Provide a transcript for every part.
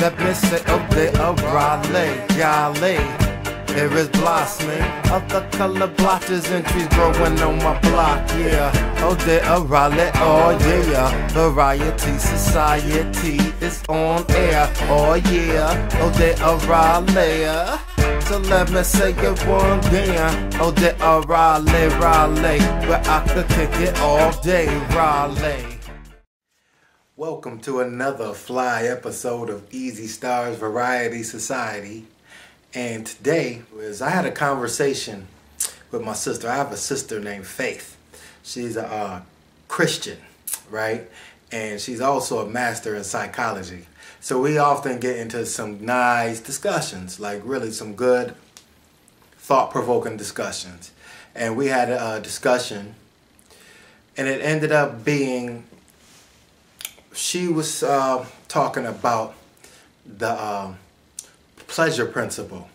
Let me say, oh, they are Raleigh, golly. There is blossoming of the color blotches and trees growing on my block, yeah. Oh, they are Raleigh, oh yeah. Variety Society is on air, oh yeah. Oh, they are Raleigh. So let me say it one again. Oh, they are Raleigh, Raleigh, where I could kick it all day, Raleigh. Welcome to another fly episode of Easy Stars Variety Society. And today, I had a conversation with my sister. I have a sister named Faith. She's a Christian, right? And she's also a master in psychology. So we often get into some nice discussions, like really some good, thought-provoking discussions. And we had a discussion, and it ended up being, she was talking about the pleasure principle.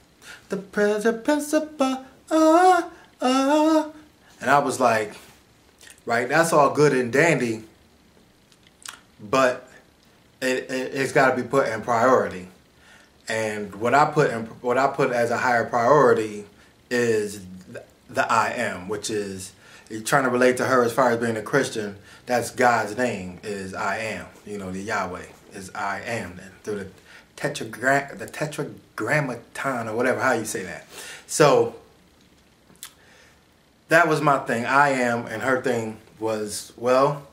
The pleasure principle, and I was like, right, that's all good and dandy, but it's got to be put in priority. And what I put as a higher priority is the I am, which is, you're trying to relate to her as far as being a Christian. That's God's name, is I am. You know, the Yahweh is I am. And through the tetragrammaton, or whatever, how you say that. So that was my thing. I am, and her thing was, well,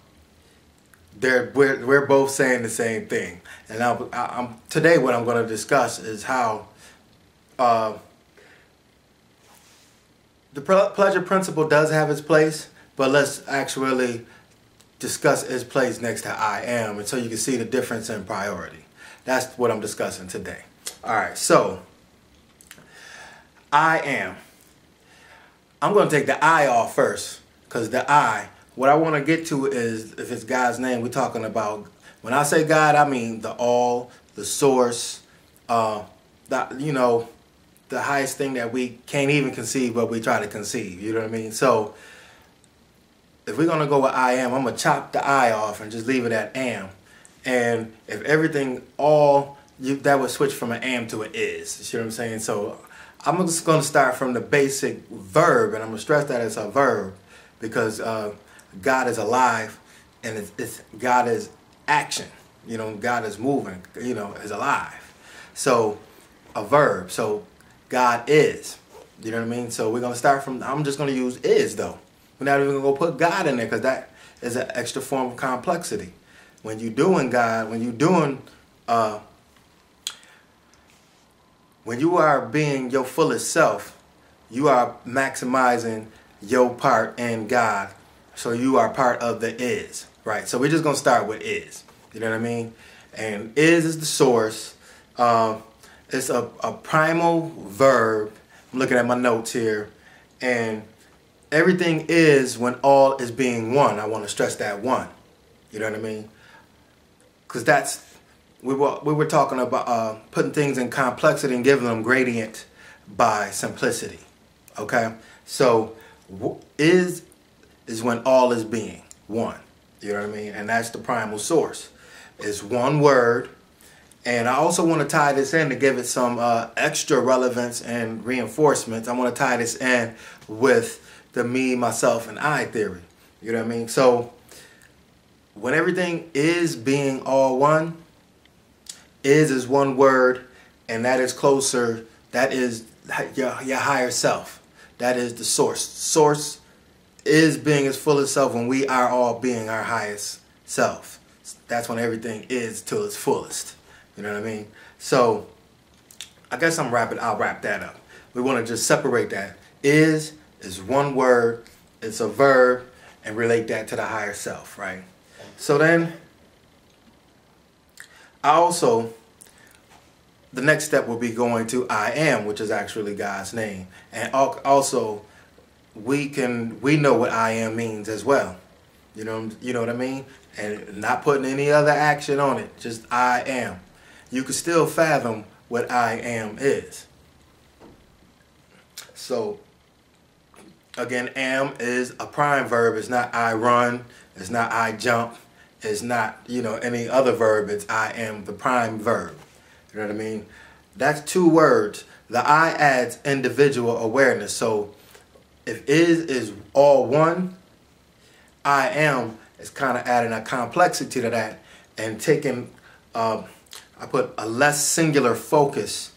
we're both saying the same thing. And today what I'm going to discuss is how the pleasure principle does have its place, but let's actually discuss its place next to I am, and so you can see the difference in priority. That's what I'm discussing today. All right, so I am. I'm going to take the I off first, because the I, what I want to get to is, if it's God's name, we're talking about, when I say God, I mean the all, the source, you know, the highest thing that we can't even conceive, but we try to conceive. You know what I mean? So if we're going to go with I am, I'm going to chop the I off and just leave it at am. And if everything, that would switch from an am to an is. You see what I'm saying? So I'm just going to start from the basic verb, and I'm going to stress that it's a verb, because God is alive, and God is action. You know, God is moving, you know, is alive. So a verb. So God is. You know what I mean? So we're going to start from, I'm just going to use is, though. We're not even going to put God in there, because that is an extra form of complexity. When you're doing God, when you are being your fullest self, you are maximizing your part in God. So you are part of the is, right? So we're just going to start with is. You know what I mean? And is the source. It's a primal verb. I'm looking at my notes here. And everything is when all is being one. I want to stress that one. You know what I mean? Because that's, we were talking about putting things in complexity and giving them gradient by simplicity. Okay? So is when all is being one. You know what I mean? And that's the primal source. It's one word. And I also want to tie this in to give it some extra relevance and reinforcements. I want to tie this in with the me, myself, and I theory. You know what I mean? So when everything is being all one, is one word, and that is closer, that is your higher self. That is the source. Source is being its fullest self when we are all being our highest self. That's when everything is to its fullest. You know what I mean? So I guess I'll wrap that up. We want to just separate that. Is one word, it's a verb, and relate that to the higher self, right? So then, the next step will be going to I am, which is actually God's name. And also, we know what I am means as well. You know what I mean? And not putting any other action on it, just I am. You can still fathom what I am is. So, again, am is a prime verb. It's not I run. It's not I jump. It's not, any other verb. It's I am the prime verb. You know what I mean? That's two words. The I adds individual awareness. So if is all one, I am is kind of adding a complexity to that and taking, I put a less singular focus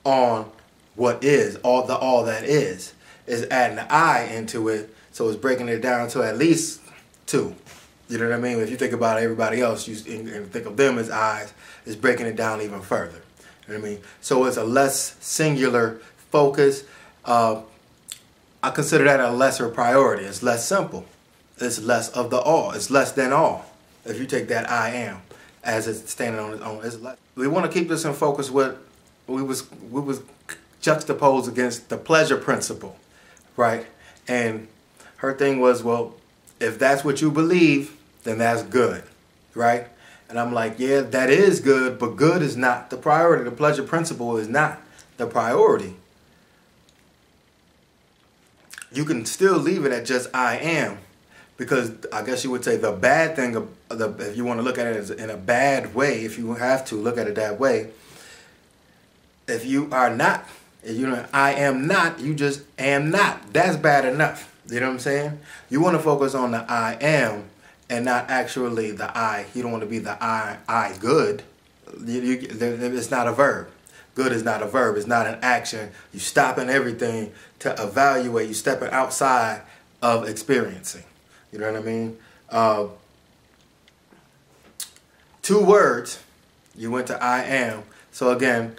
on what is, all that is adding the I into it. So it's breaking it down to at least two. You know what I mean? If you think about everybody else, and think of them as I's, it's breaking it down even further. You know what I mean? So it's a less singular focus. I consider that a lesser priority. It's less simple. It's less of the all. It's less than all. If you take that I am as it's standing on its own, it's less. We want to keep this in focus with we was juxtaposed against the pleasure principle, right? And her thing was, well, if that's what you believe, then that's good, right? And I'm like, yeah, that is good, but good is not the priority. The pleasure principle is not the priority. You can still leave it at just I am, because I guess you would say the bad thing, if you want to look at it as in a bad way, if you have to look at it that way, if you are not, if you know, I am not, you just am not. That's bad enough. You know what I'm saying? You want to focus on the I am and not actually the I. You don't want to be the I good. It's not a verb. Good is not a verb. It's not an action. You stopping everything to evaluate. You stepping outside of experiencing. You know what I mean? 2 words. You went to I am. So again,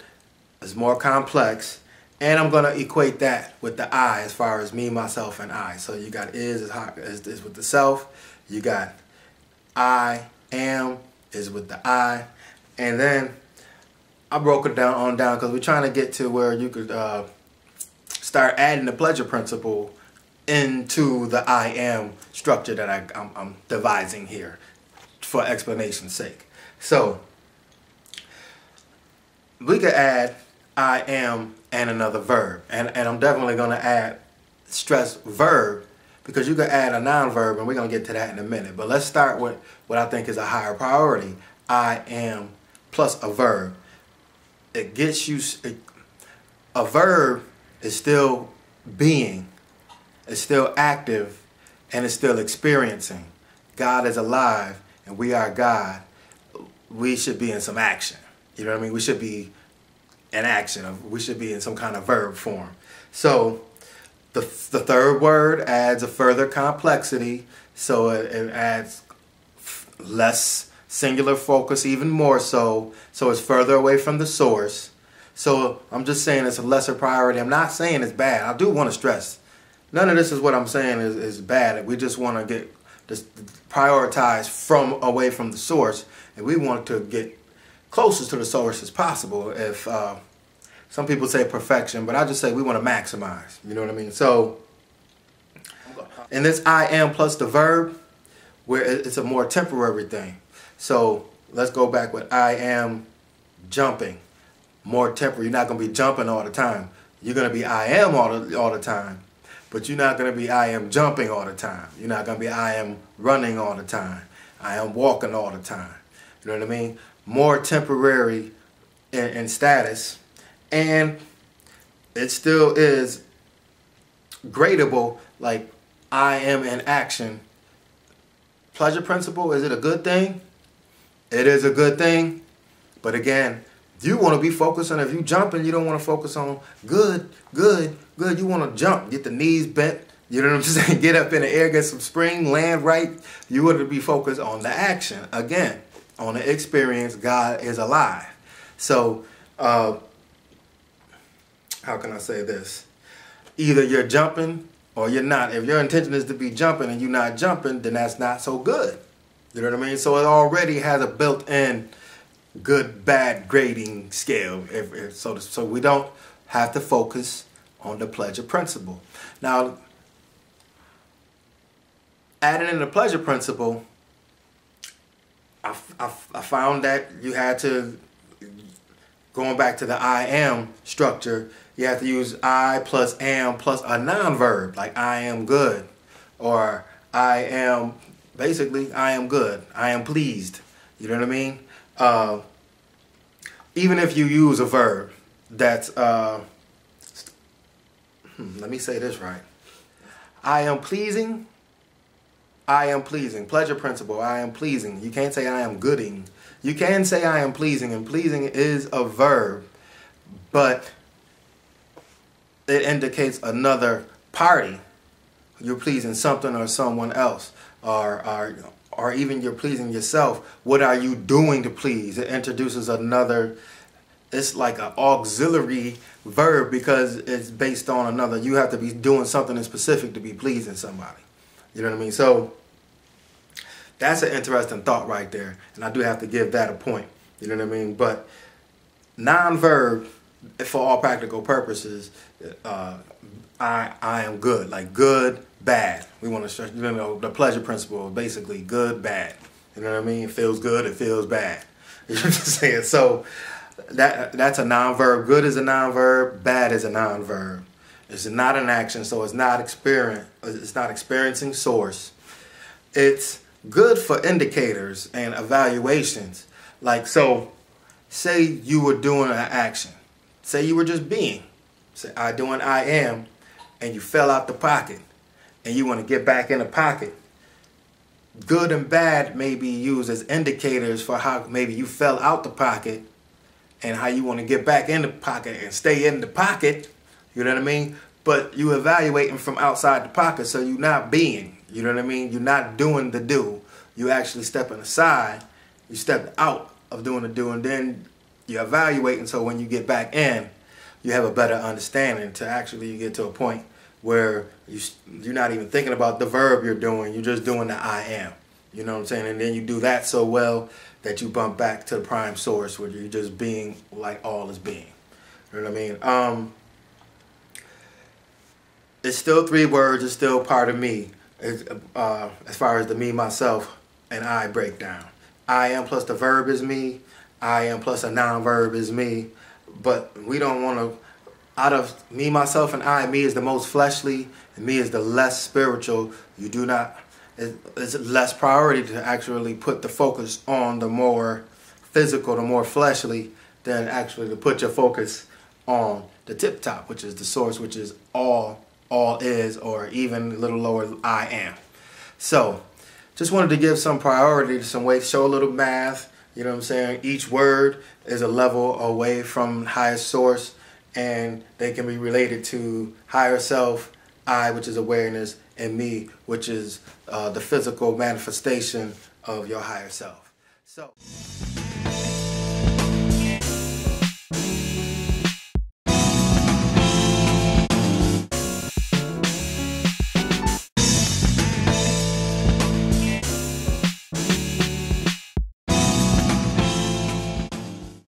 it's more complex. And I'm going to equate that with the I as far as me, myself, and I. So you got is with the self. You got I am is with the I. And then I broke it down because we're trying to get to where you could start adding the pleasure principle into the I am structure that I'm devising here for explanation's sake. So we could add I am and another verb. And I'm definitely going to add stress verb, because you could add a non-verb, and we're going to get to that in a minute. But let's start with what I think is a higher priority. I am plus a verb. It gets you, a verb is still being, it's still active, and it's still experiencing. God is alive, and we are God. We should be in some action. You know what I mean? We should be in action. We should be in some kind of verb form. So the third word adds a further complexity. So it adds less singular focus, even more so. So it's further away from the source. So I'm just saying it's a lesser priority. I'm not saying it's bad. I do want to stress, none of this is what I'm saying is bad. We just want to get this prioritized away from the source, and we want to get closest to the source as possible. If some people say perfection, but I just say we want to maximize. You know what I mean? So in this I am plus the verb, where it's a more temporary thing. So let's go back with I am jumping. More temporary. You're not going to be jumping all the time. You're going to be I am all the time. But you're not going to be I am jumping all the time. You're not going to be I am running all the time. I am walking all the time. You know what I mean? More temporary in status, and it still is gradable, like I am in action. Pleasure principle, is it a good thing? It is a good thing, but again, you want to be focused on, if you jumping, you don't want to focus on good. You want to jump, get the knees bent, you know what I'm saying? Get up in the air, get some spring, land right. You want to be focused on the action, again, on the experience. God is alive. So, how can I say this? Either you're jumping or you're not. If your intention is to be jumping and you're not jumping, then that's not so good. You know what I mean? So it already has a built-in good, bad grading scale. So we don't have to focus on the pleasure principle. Now, adding in the pleasure principle, I found that you had to, going back to the I am structure, you have to use I plus am plus a non-verb, like I am good, or I am, basically, I am good, I am pleased. You know what I mean? even if you use a verb that's, let me say this right. I am pleasing. I am pleasing. Pleasure principle. I am pleasing. You can't say I am gooding. You can say I am pleasing, and pleasing is a verb, but it indicates another party. You're pleasing something or someone else, or even you're pleasing yourself. What are you doing to please? It introduces another. It's like an auxiliary verb because it's based on another. You have to be doing something in specific to be pleasing somebody. You know what I mean? So that's an interesting thought right there, and I do have to give that a point. You know what I mean? But non-verb, for all practical purposes, I am good, like good, bad. We want to stress, you know, the pleasure principle, basically good, bad. You know what I mean? It feels good, it feels bad. You know what I'm saying? So that's a non-verb. Good is a non-verb, bad is a non-verb. It's not an action, so it's not experiencing source. It's good for indicators and evaluations. Like, so say you were doing an action. Say you were just being. Say I doing I am, and you fell out the pocket and you want to get back in the pocket. Good and bad may be used as indicators for how maybe you fell out the pocket and how you want to get back in the pocket and stay in the pocket. You know what I mean? But you evaluating from outside the pocket, so you're not being. You know what I mean? You're not doing the do. You actually stepping aside. You step out of doing the do, and then you're evaluating. So when you get back in, you have a better understanding to actually get to a point where you're not even thinking about the verb you're doing. You're just doing the I am. You know what I'm saying? And then you do that so well that you bump back to the prime source where you're just being like all is being. You know what I mean? It's still 3 words. It's still part of me. As far as the me, myself, and I breakdown. I am plus the verb is me. I am plus a non-verb is me. But we don't want to, out of me, myself, and I, me is the most fleshly, and me is the less spiritual. You do not, it's less priority to actually put the focus on the more physical, the more fleshly, than actually to put your focus on the tip top, which is the source, which is all is, or even a little lower, I am. So just wanted to give some priority to some weight, show a little math. You know what I'm saying? Each word is a level away from highest source, and they can be related to higher self, I, which is awareness, and me, which is the physical manifestation of your higher self. So.